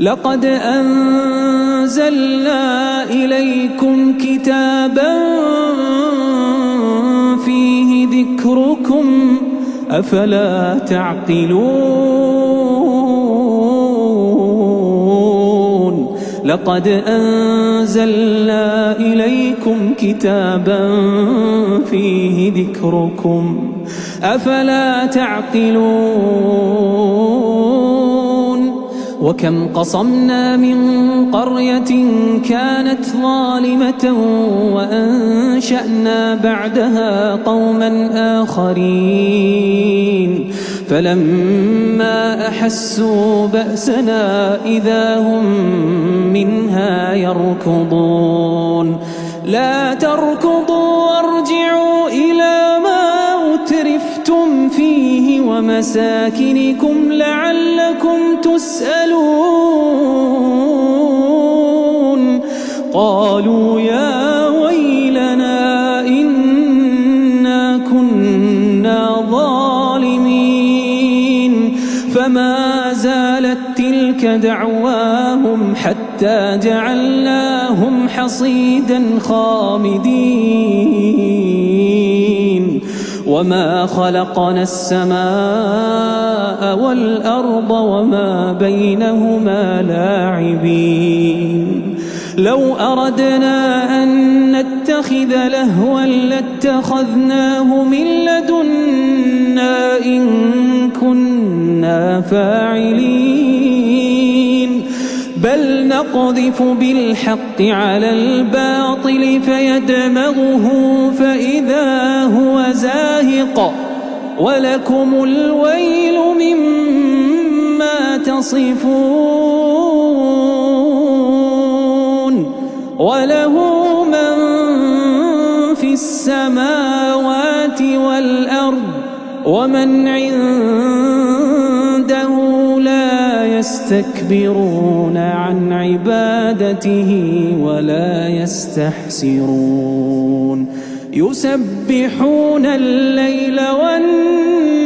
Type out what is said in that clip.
لقد أنزلنا إليكم كتابا فيه ذكركم أفلا تعقلون لقد أنزلنا إليكم كتابا فيه ذكركم أفلا تعقلون وكم قصمنا من قرية كانت ظالمة وأنشأنا بعدها قوما آخرين فلما أحسوا بأسنا إذا هم منها يركضون لا تركضوا وارجعوا إلى ما أترفتم فيه ومساكنكم لعلكم تسألون قالوا يا ويلنا إنا كنا ظالمين فما زالت تلك دعواهم حتى جعلناهم حصيدا خامدين وما خلقنا السماء والأرض وما بينهما لاعبين لو أردنا أن نتخذ لهوا لاتخذناه من لدنا إن كنا فاعلين بل نقذف بالحق على الباطل فيدمغه فإذا هو زاهق ولكم الويل مما تصفون وله من في السماوات والأرض ومن عنده لا يستكبرون عن عبادته ولا يستحسرون يسبحون الليل والنهار